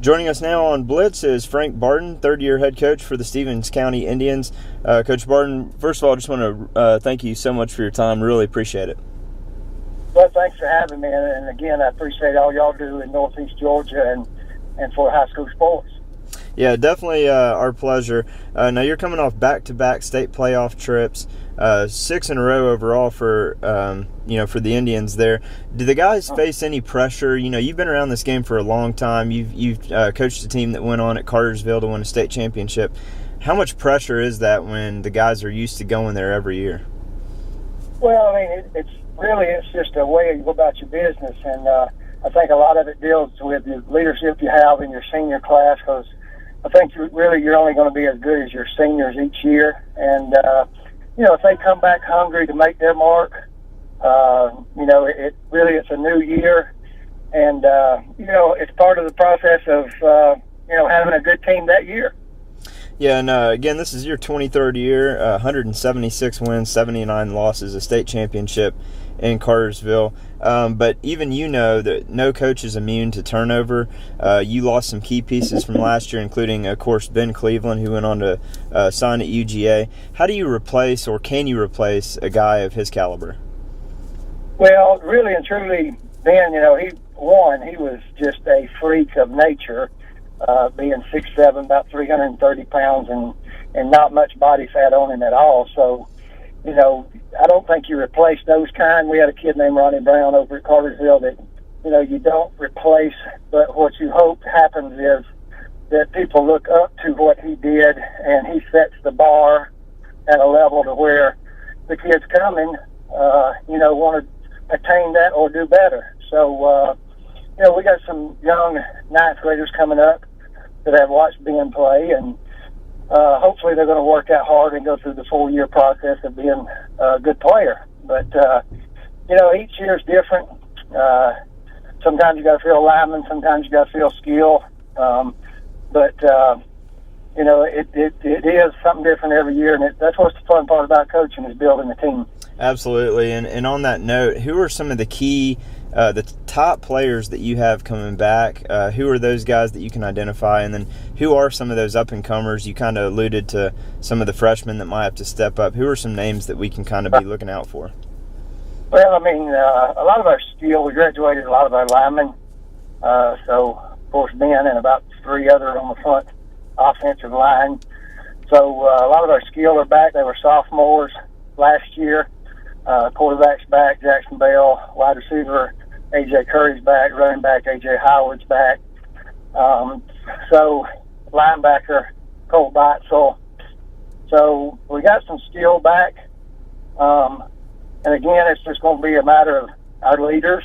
Joining us now on Blitz is Frank Barden, third-year head coach for the Stevens County Indians. Coach Barden, first of all, I just want to thank you so much for your time. Really appreciate it. Well, thanks for having me. And again, I appreciate all y'all do in Northeast Georgia and for high school sports. Yeah, definitely our pleasure. Now, you're coming off back-to-back state playoff trips, 6 in a row overall for for the Indians there. Do the guys face any pressure? You've been around this game for a long time. You've coached a team that went on at Cartersville to win a state championship. How much pressure is that when the guys are used to going there every year? Well, I mean, it's just a way you go about your business, and I think a lot of it deals with the leadership you have in your senior class, because I think you're only going to be as good as your seniors each year. And, if they come back hungry to make their mark, it's a new year. And, it's part of the process of, having a good team that year. Yeah, and again, this is your 23rd year, 176 wins, 79 losses, a state championship in Cartersville. But even that no coach is immune to turnover. You lost some key pieces from last year, including, of course, Ben Cleveland, who went on to sign at UGA. How do you replace, or can you replace, a guy of his caliber? Well, really and truly, Ben, he was just a freak of nature. Being 6'7", about 330 pounds, and not much body fat on him at all. So, I don't think you replace those kind. We had a kid named Ronnie Brown over at Cartersville that, you don't replace, but what you hope happens is that people look up to what he did, and he sets the bar at a level to where the kids coming, want to attain that or do better. So, we got some young ninth graders coming up that have watched Ben play, and hopefully they're going to work out hard and go through the 4-year process of being a good player. But, each year is different. Sometimes you got to feel lineman, sometimes you got to feel skill. But it is something different every year, and that's what's the fun part about coaching, is building a team. Absolutely. And on that note, who are some of the key the top players that you have coming back? Who are those guys that you can identify? And then who are some of those up-and-comers? You kind of alluded to some of the freshmen that might have to step up. Who are some names that we can kind of be looking out for? Well, I mean, a lot of our skill, we graduated a lot of our linemen. So, of course, Ben and about 3 other on the front offensive line. So a lot of our skill are back. They were sophomores last year. Quarterback's back, Jackson Bell. Wide receiver, A.J. Curry's back. Running back, A.J. Howard's back. So linebacker, Cole Beitzel. So we got some skill back. And again, it's just going to be a matter of our leaders,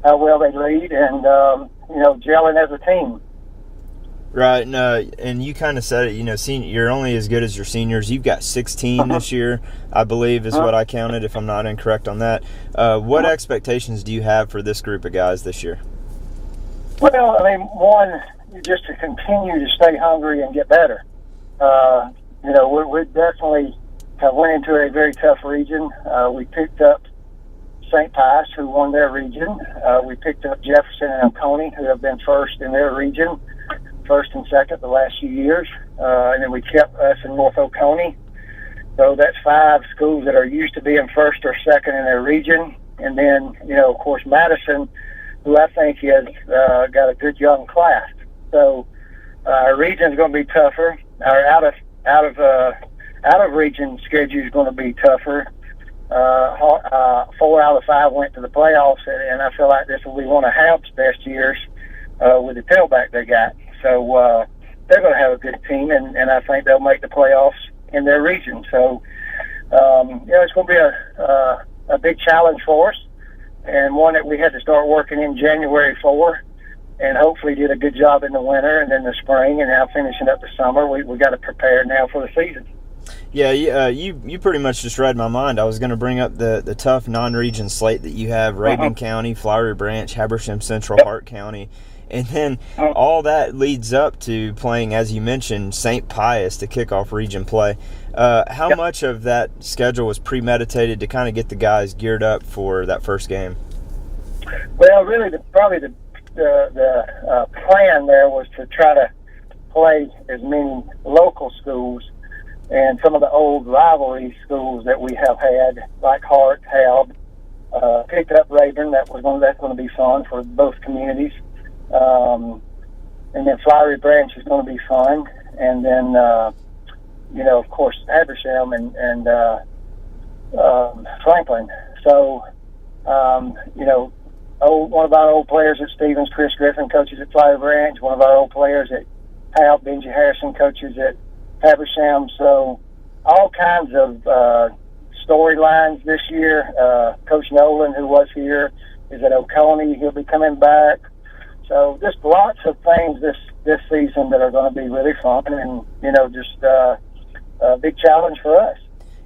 how well they lead, and, gelling as a team. Right, and you kind of said it, you're only as good as your seniors. You've got 16 this year, I believe, is what I counted, if I'm not incorrect on that. What expectations do you have for this group of guys this year? Well, I mean, one, just to continue to stay hungry and get better. We definitely have went into a very tough region. We picked up St. Pius, who won their region. We picked up Jefferson and Oconee, who have been first in their region, first and second the last few years. And then we kept us in North Oconee. So that's 5 schools that are used to being first or second in their region. And then, of course, Madison, who I think has got a good young class. So our region is going to be tougher. Our out of region schedule is going to be tougher. 4 out of 5 went to the playoffs, and I feel like this will be one of Hab's best years with the tailback they got. So they're going to have a good team, and I think they'll make the playoffs in their region. So, it's going to be a big challenge for us, and one that we had to start working in January for, and hopefully did a good job in the winter and then the spring, and now finishing up the summer. We got to prepare now for the season. Yeah, you pretty much just read my mind. I was going to bring up the tough non-region slate that you have: Rabun County, Flowery Branch, Habersham Central, Hart County. And then all that leads up to playing, as you mentioned, St. Pius to kick off region play. How much of that schedule was premeditated to kind of get the guys geared up for that first game? Well, really, probably the the plan there was to try to play as many local schools and some of the old rivalry schools that we have had, like Hart, Halb, picked up Rayburn. That's going to be fun for both communities. And then Flowery Branch is going to be fun. And then, of course, Habersham and Franklin. So, one of our old players at Stevens, Chris Griffin, coaches at Flowery Branch. One of our old players at Hal, Benji Harrison, coaches at Habersham. So all kinds of storylines this year. Coach Nolan, who was here, is at Oconee. He'll be coming back. So just lots of things this season that are going to be really fun and, just a big challenge for us.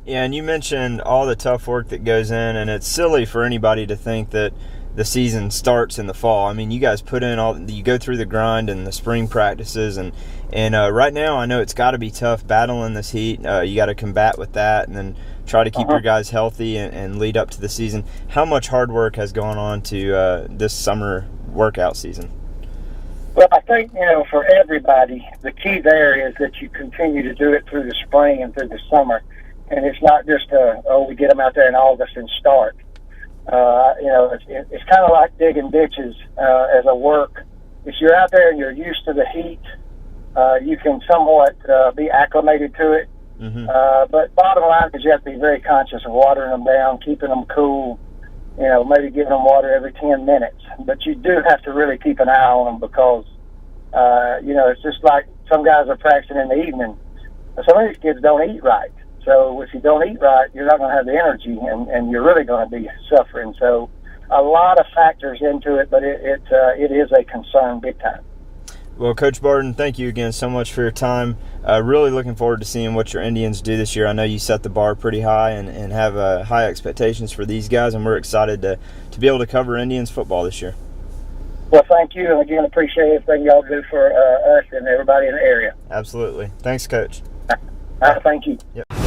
Yeah, and you mentioned all the tough work that goes in, and it's silly for anybody to think that the season starts in the fall. I mean, you guys put in you go through the grind and the spring practices, and right now I know it's got to be tough battling this heat. You got to combat with that, and then try to keep your guys healthy and lead up to the season. How much hard work has gone on to this summer workout season? Well, I think, for everybody, the key there is that you continue to do it through the spring and through the summer. And it's not just, we get them out there in August and start. It's kind of like digging ditches as a work. If you're out there and you're used to the heat, you can somewhat be acclimated to it. Mm-hmm. But bottom line is you have to be very conscious of watering them down, keeping them cool, maybe giving them water every 10 minutes. But you do have to really keep an eye on them because, it's just like some guys are practicing in the evening. Some of these kids don't eat right. So if you don't eat right, you're not going to have the energy, and you're really going to be suffering. So a lot of factors into it, but it is a concern big time. Well, Coach Barden, thank you again so much for your time. Really looking forward to seeing what your Indians do this year. I know you set the bar pretty high and have high expectations for these guys, and we're excited to be able to cover Indians football this year. Well, thank you, and again, appreciate everything y'all do for us and everybody in the area. Absolutely. Thanks, Coach. Thank you. Yep.